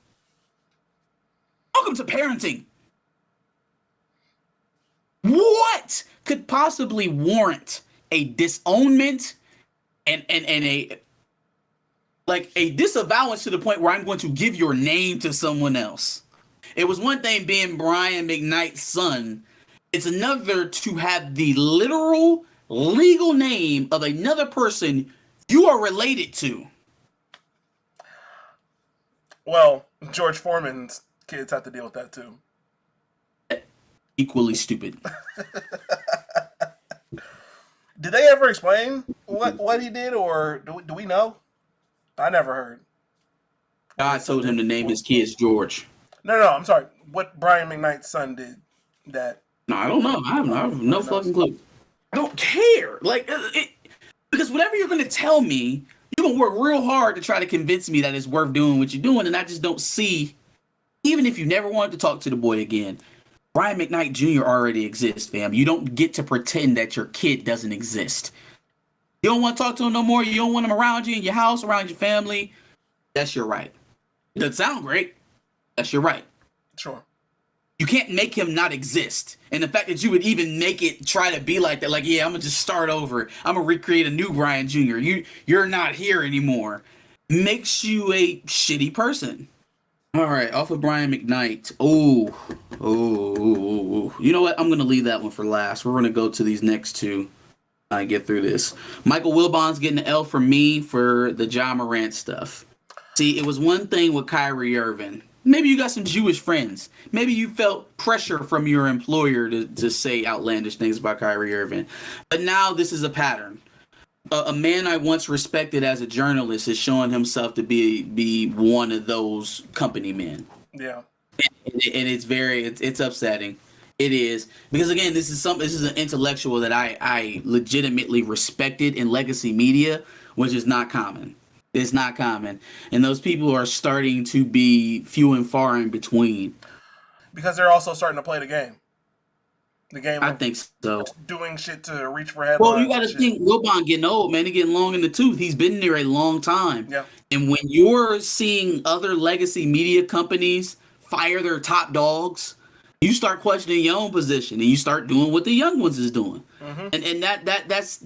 What could possibly warrant a disownment and a like a disavowance to the point where I'm going to give your name to someone else? It was one thing being Brian McKnight's son. It's another to have the literal legal name of another person you are related to. Well, George Foreman's kids have to deal with that too. Equally stupid. Did they ever explain what he did, or do we know? I never heard. God told him to name his kids George. No, I'm sorry. What Brian McKnight's son did that? No, I don't know. I have no fucking clue. I don't care. Like, because whatever you're going to tell me, you're going to work real hard to try to convince me that it's worth doing what you're doing. And I just don't see, even if you never wanted to talk to the boy again, Brian McKnight Jr. already exists, fam. You don't get to pretend that your kid doesn't exist. You don't want to talk to him no more. You don't want him around you in your house, around your family. That's your right. It doesn't sound great. That's your right. Sure. You can't make him not exist. And the fact that you would even make it try to be like that, like, yeah, I'm going to just start over. I'm going to recreate a new Brian Jr. You're not here anymore. Makes you a shitty person. All right, off of Brian McKnight. Oh. You know what? I'm going to leave that one for last. We're going to go to these next two. I get through this. Michael Wilbon's getting an L from me for the Ja Morant stuff. See, it was one thing with Kyrie Irving. Maybe you got some Jewish friends. Maybe you felt pressure from your employer to say outlandish things about Kyrie Irving. But now this is a pattern. A man I once respected as a journalist is showing himself to be one of those company men. Yeah. And it's upsetting. It is, because again, this is an intellectual that I legitimately respected in legacy media, which is not common. It's not common. And those people are starting to be few and far in between. Because they're also starting to play the game. The game. I think so. Doing shit to reach for headlines. Well, you got to think, Wilbon getting old, man. He's getting long in the tooth. He's been there a long time. Yeah. And when you're seeing other legacy media companies fire their top dogs, you start questioning your own position, and you start doing what the young ones is doing. Mm-hmm. And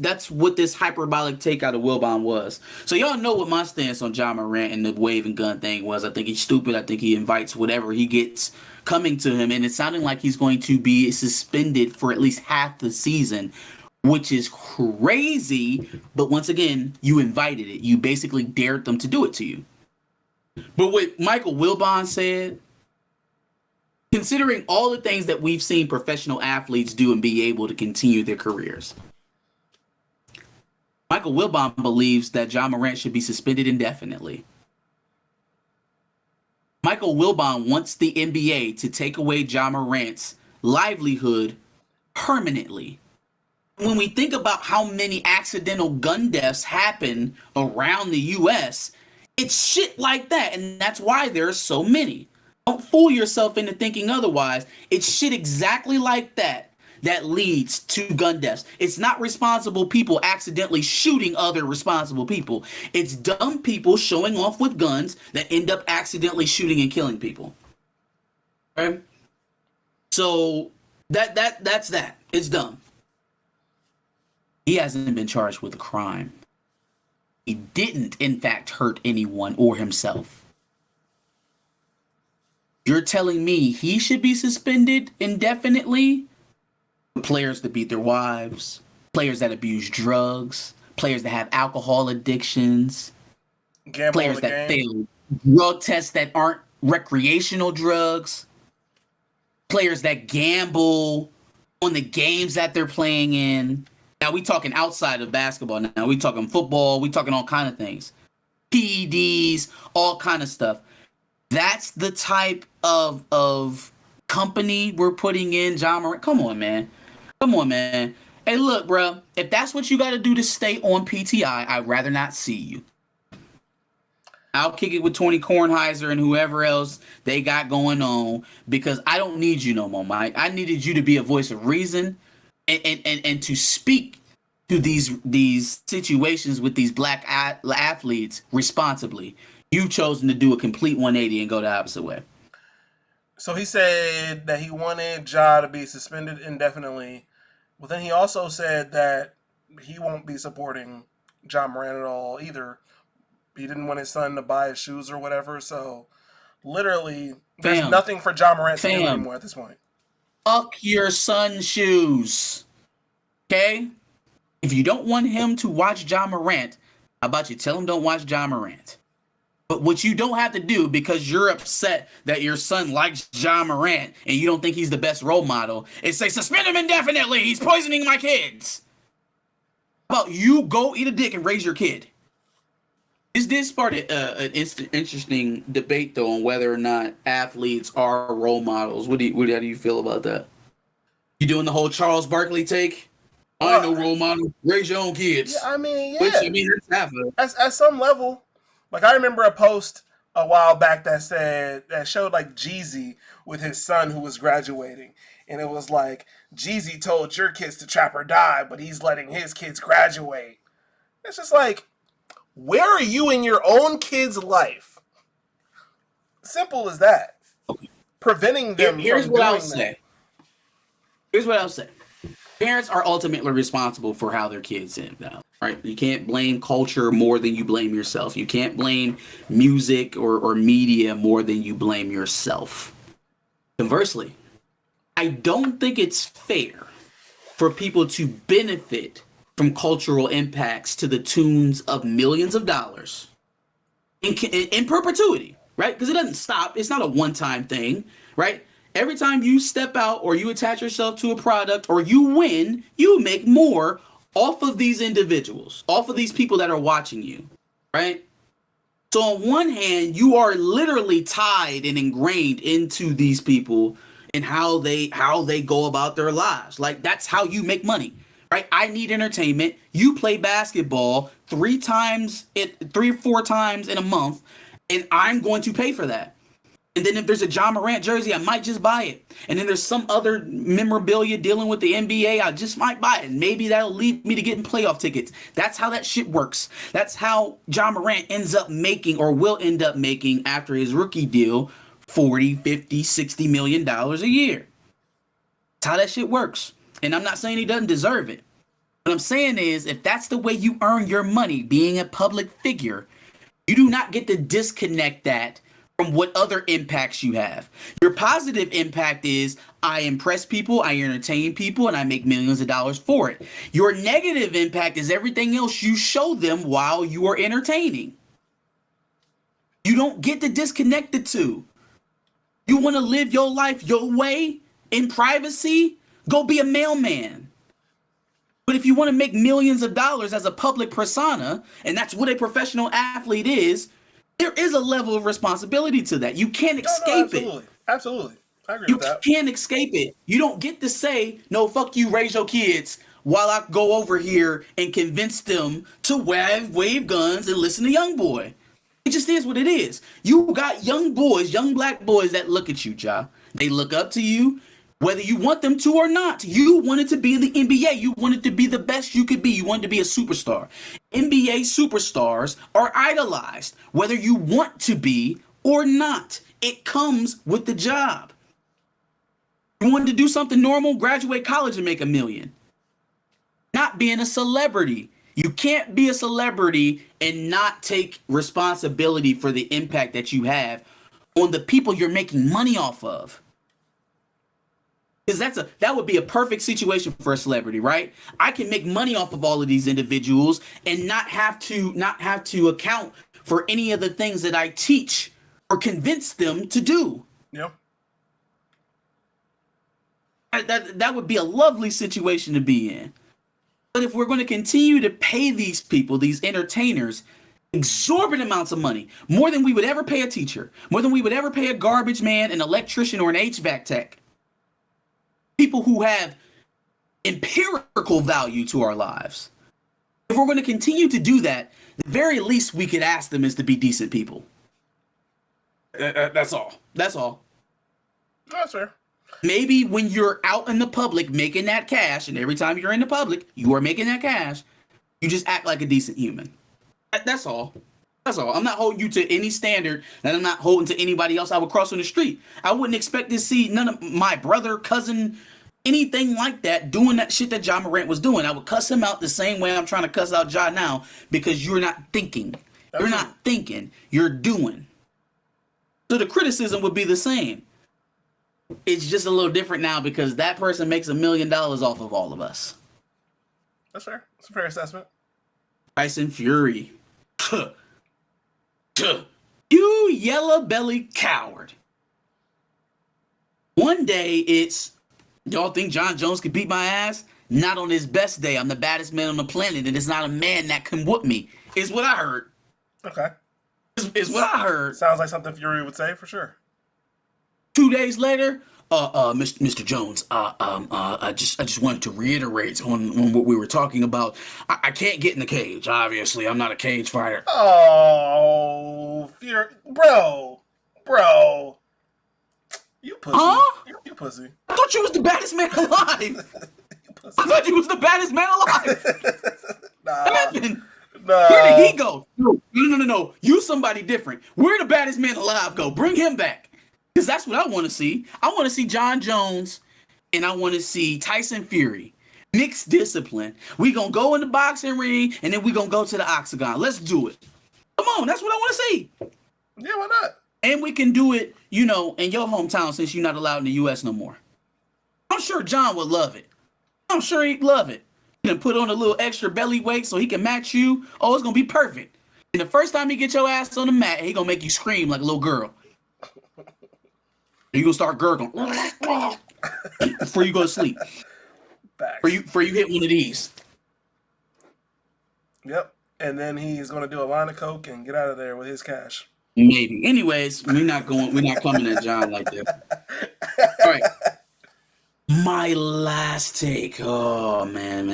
that's what this hyperbolic take out of Wilbon was. So y'all know what my stance on Ja Morant and the wave and gun thing was. I think he's stupid. I think he invites whatever he gets coming to him, and it's sounding like he's going to be suspended for at least half the season, which is crazy. But once again, you invited it. You basically dared them to do it to you. But what Michael Wilbon said, considering all the things that we've seen professional athletes do and be able to continue their careers, Michael Wilbon believes that Ja Morant should be suspended indefinitely. Michael Wilbon wants the NBA to take away Ja Morant's livelihood permanently. When we think about how many accidental gun deaths happen around the U.S., it's shit like that, and that's why there are so many. Don't fool yourself into thinking otherwise. It's shit exactly like that that leads to gun deaths. It's not responsible people accidentally shooting other responsible people. It's dumb people showing off with guns that end up accidentally shooting and killing people. Okay? So that's that. It's dumb. He hasn't been charged with a crime. He didn't, in fact, hurt anyone or himself. You're telling me he should be suspended indefinitely? Players that beat their wives, players that abuse drugs, players that have alcohol addictions, players that fail drug tests that aren't recreational drugs, players that gamble on the games that they're playing in. Now we talking outside of basketball. Now we talking football. We talking all kind of things, PEDs, all kind of stuff. That's the type of company we're putting in Ja Morant. Come on, man. Hey, look, bro. If that's what you got to do to stay on PTI, I'd rather not see you. I'll kick it with Tony Kornheiser and whoever else they got going on, because I don't need you no more, Mike. I needed you to be a voice of reason and to speak to these situations with these black athletes responsibly. You've chosen to do a complete 180 and go the opposite way. So he said that he wanted Ja to be suspended indefinitely. But then he also said that he won't be supporting Ja Morant at all either. He didn't want his son to buy his shoes or whatever. So literally, there's Fam, nothing for Ja Morant to do fam, anymore at this point. fuck your son's shoes. Okay? If you don't want him to watch Ja Morant, how about you tell him don't watch Ja Morant? But what you don't have to do, because you're upset that your son likes Ja Morant and you don't think he's the best role model, is say, suspend him indefinitely. He's poisoning my kids. How about you go eat a dick and raise your kid? This did spark an interesting debate, though, on whether or not athletes are role models. How do you feel about that? You doing the whole Charles Barkley take? I ain't no role model. Raise your own kids. Yeah, I mean, Which, yeah. I mean, that's half of it. At some level, like I remember a post a while back that showed like Jeezy with his son who was graduating, and it was like Jeezy told your kids to trap or die, but he's letting his kids graduate. It's just like, where are you in your own kid's life? Simple as that. Okay. Preventing them Here's from what doing I'll that. say. Here's what I'll say. Parents are ultimately responsible for how their kids end up, right? You can't blame culture more than you blame yourself. You can't blame music or media more than you blame yourself. Conversely, I don't think it's fair for people to benefit from cultural impacts to the tunes of millions of dollars in perpetuity, right? Because it doesn't stop. It's not a one-time thing, right? Every time you step out or you attach yourself to a product or you win, you make more off of these individuals, off of these people that are watching you, right? So on one hand, you are literally tied and ingrained into these people and how they go about their lives. Like, that's how you make money, right? I need entertainment. You play basketball 3 or 4 times in a month, and I'm going to pay for that. And then if there's a Ja Morant jersey, I might just buy it. And then there's some other memorabilia dealing with the NBA, I just might buy it. And maybe that'll lead me to getting playoff tickets. That's how that shit works. That's how Ja Morant ends up making, or will end up making after his rookie deal, $40, $50, $60 million a year. That's how that shit works. And I'm not saying he doesn't deserve it. What I'm saying is, if that's the way you earn your money, being a public figure, you do not get to disconnect that from what other impacts you have. Your positive impact is, I impress people, I entertain people, and I make millions of dollars for it. Your negative impact is everything else you show them while you are entertaining. You don't get to disconnect the two. You want to live your life your way in privacy? Go be a mailman. But if you want to make millions of dollars as a public persona, and that's what a professional athlete is, there is a level of responsibility to that. You can't escape it. Absolutely. I agree You with that. can't escape it. You don't get to say, no, fuck you, raise your kids, while I go over here and convince them to wave guns and listen to Young Boy. It just is what it is. You got young boys, young black boys that look at you, Ja. They look up to you, whether you want them to or not. You wanted to be in the NBA. You wanted to be the best you could be. You wanted to be a superstar. NBA superstars are idolized, whether you want to be or not. It comes with the job. You wanted to do something normal, graduate college and make $1 million. Not being a celebrity. You can't be a celebrity and not take responsibility for the impact that you have on the people you're making money off of. Because that would be a perfect situation for a celebrity, right? I can make money off of all of these individuals and not have to account for any of the things that I teach or convince them to do. Yeah. That would be a lovely situation to be in. But if we're going to continue to pay these people, these entertainers, exorbitant amounts of money, more than we would ever pay a teacher, more than we would ever pay a garbage man, an electrician, or an HVAC tech, people who have empirical value to our lives. If we're going to continue to do that, the very least we could ask them is to be decent people. That's all. That's all. That's fair. Maybe when you're out in the public making that cash, and every time you're in the public, you are making that cash, you just act like a decent human. That's all. That's all. I'm not holding you to any standard that I'm not holding to anybody else I would cross on the street. I wouldn't expect to see none of my brother, cousin, anything like that doing that shit that Ja Morant was doing. I would cuss him out the same way I'm trying to cuss out Ja now because you're not thinking. You're not thinking. You're doing. So the criticism would be the same. It's just a little different now because that person makes $1 million off of all of us. That's fair. It's a fair assessment. Tyson Fury. You yellow belly coward. One day it's, y'all think Jon Jones could beat my ass? Not on his best day. I'm the baddest man on the planet, and it's not a man that can whoop me. Is what I heard. Okay. Is what I heard. Sounds like something Fury would say for sure. 2 days later, Mr. Jones, I just wanted to reiterate on what we were talking about. I can't get in the cage. Obviously, I'm not a cage fighter. Oh, Fury, bro, you pussy. Huh? You pussy. I thought you was the baddest man alive. I thought you was the baddest man alive. Nah. What happened? Nah. Where did he go? No. You somebody different. Where the baddest man alive go? Bring him back. Because that's what I want to see. I want to see Jon Jones and I want to see Tyson Fury. Mixed discipline. We going to go in the boxing ring and then we going to go to the octagon. Let's do it. Come on. That's what I want to see. Yeah, why not? And we can do it, in your hometown since you're not allowed in the U.S. no more. I'm sure John would love it. I'm sure he'd love it. And put on a little extra belly weight so he can match you. Oh, it's going to be perfect. And the first time he get your ass on the mat, he going to make you scream like a little girl. You going to start gurgling before you go to sleep. Before you hit one of these. Yep. And then he's going to do a line of coke and get out of there with his cash. Maybe. Anyways, we're not coming at John like that. All right. My last take. Oh man.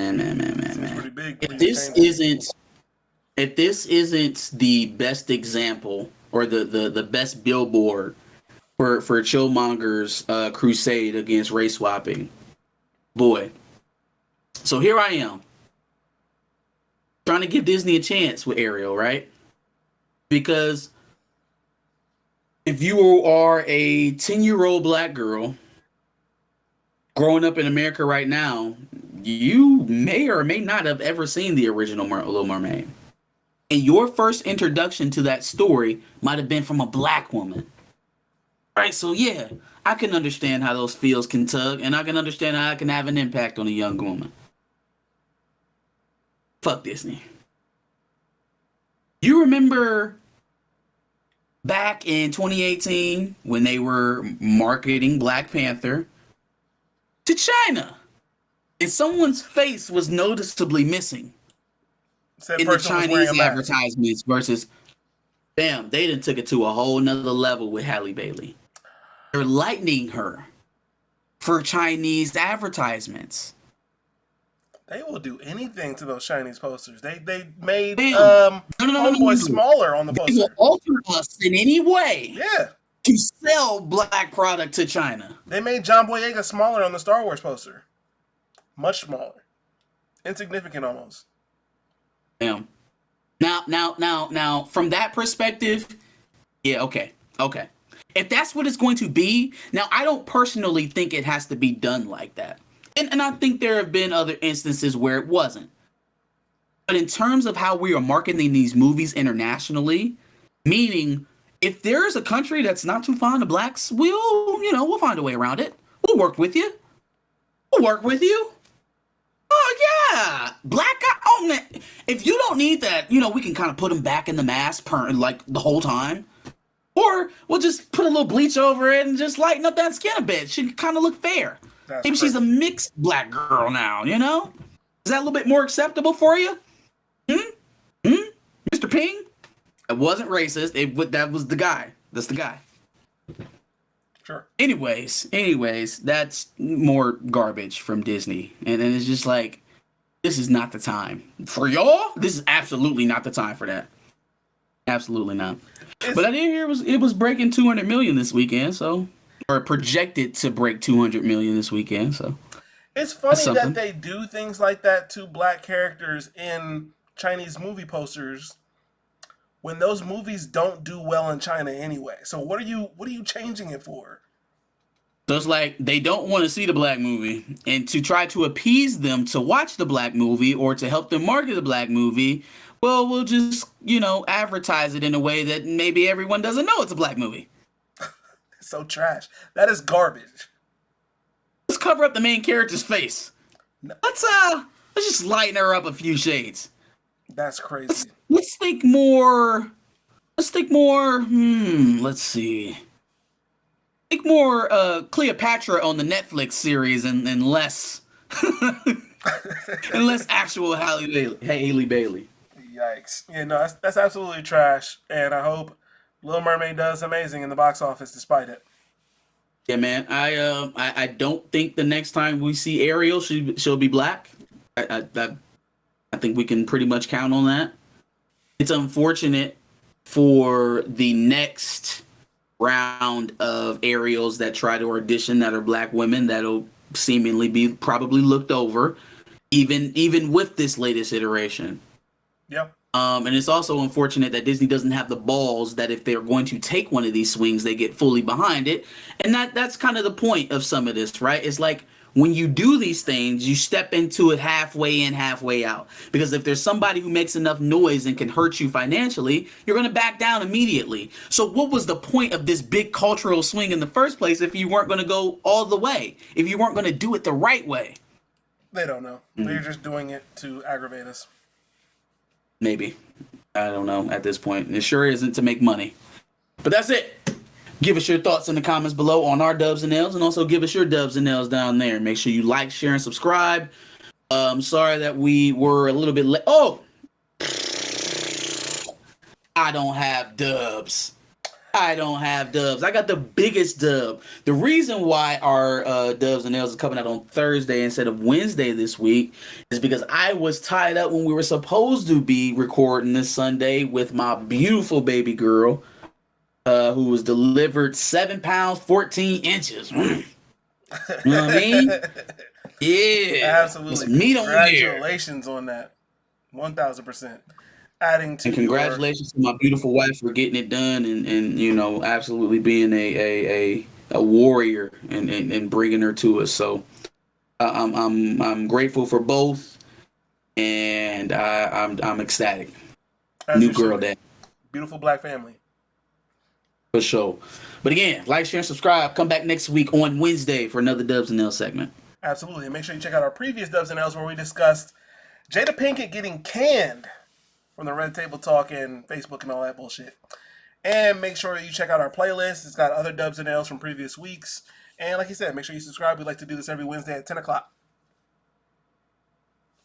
Pretty big. If this isn't the best example or the best billboard for Chillmonger's crusade against race swapping, boy. So here I am, trying to give Disney a chance with Ariel, right? Because if you are a 10-year-old black girl growing up in America right now, you may or may not have ever seen the original Little Mermaid. And your first introduction to that story might have been from a black woman. Right, so yeah, I can understand how those feels can tug, and I can understand how it can have an impact on a young woman. Fuck Disney. You remember back in 2018 when they were marketing Black Panther to China, and someone's face was noticeably missing in the Chinese advertisements versus, bam, they done took it to a whole nother level with Halle Bailey. They're lightening her for Chinese advertisements. They will do anything to those Chinese posters. They made Homeboy smaller on the poster. They will alter us in any way. Yeah. To sell black product to China. They made John Boyega smaller on the Star Wars poster. Much smaller. Insignificant almost. Damn. Now, from that perspective, yeah, okay. If that's what it's going to be, now I don't personally think it has to be done like that. And I think there have been other instances where it wasn't. But in terms of how we are marketing these movies internationally, meaning if there's a country that's not too fond of blacks, we'll find a way around it. We'll work with you. Oh yeah, black guy. Oh man, if you don't need that, we can kind of put them back in the mask like the whole time, or we'll just put a little bleach over it and just lighten up that skin a bit. She can kind of look fair. Maybe she's a mixed black girl now. Is that a little bit more acceptable for you? Mr. Ping? It wasn't racist. That was the guy. That's the guy. Sure. Anyways, that's more garbage from Disney. And then it's just like, this is not the time. For y'all, this is absolutely not the time for that. Absolutely not. But I did hear it was breaking 200 million this weekend, so, or projected to break 200 million this weekend, so. It's funny that they do things like that to black characters in Chinese movie posters when those movies don't do well in China anyway. So what are you changing it for? So it's like they don't want to see the black movie, and to try to appease them to watch the black movie or to help them market the black movie, well, we'll just, advertise it in a way that maybe everyone doesn't know it's a black movie. It's so trash. That is garbage. Let's cover up the main character's face. No, Let's just lighten her up a few shades. that's crazy. Let's think more. Let's think more. Let's see. Think more Cleopatra on the Netflix series and less and less actual Haley Bailey. Yikes. Yeah, no, that's absolutely trash. And I hope Little Mermaid does amazing in the box office despite it. Yeah, man. I don't think the next time we see Ariel, she'll be black. I think we can pretty much count on that. It's unfortunate for the next round of Ariels that try to audition that are black women that'll seemingly be probably looked over, even with this latest iteration. Yep. And it's also unfortunate that Disney doesn't have the balls that if they're going to take one of these swings, they get fully behind it. And that's kind of the point of some of this, right? It's like when you do these things, you step into it halfway in, halfway out. Because if there's somebody who makes enough noise and can hurt you financially, you're going to back down immediately. So what was the point of this big cultural swing in the first place if you weren't going to go all the way? If you weren't going to do it the right way? They don't know. They're just doing it to aggravate us. Maybe. I don't know at this point. And it sure isn't to make money. But that's it. Give us your thoughts in the comments below on our Dubs and L's, and also give us your Dubs and L's down there. Make sure you like, share, and subscribe. Sorry that we were a little bit late. Oh! I don't have dubs. I got the biggest dub. The reason why our Dubs and L's is coming out on Thursday instead of Wednesday this week is because I was tied up when we were supposed to be recording this Sunday with my beautiful baby girl, who was delivered 7 pounds, 14 inches. You know what I mean? Yeah. Absolutely. Meat on there. Congratulations on that. 1,000%. Adding to And congratulations to my beautiful wife for getting it done and absolutely being a warrior and bringing her to us. So I'm grateful for both, and I'm ecstatic. New girl dad. Beautiful black family. For sure. But again, like, share, and subscribe. Come back next week on Wednesday for another Dubs and L's segment. Absolutely. And make sure you check out our previous Dubs and L's where we discussed Jada Pinkett getting canned from the Red Table Talk and Facebook and all that bullshit. And make sure you check out our playlist. It's got other Dubs and L's from previous weeks. And like you said, make sure you subscribe. We like to do this every Wednesday at 10 o'clock.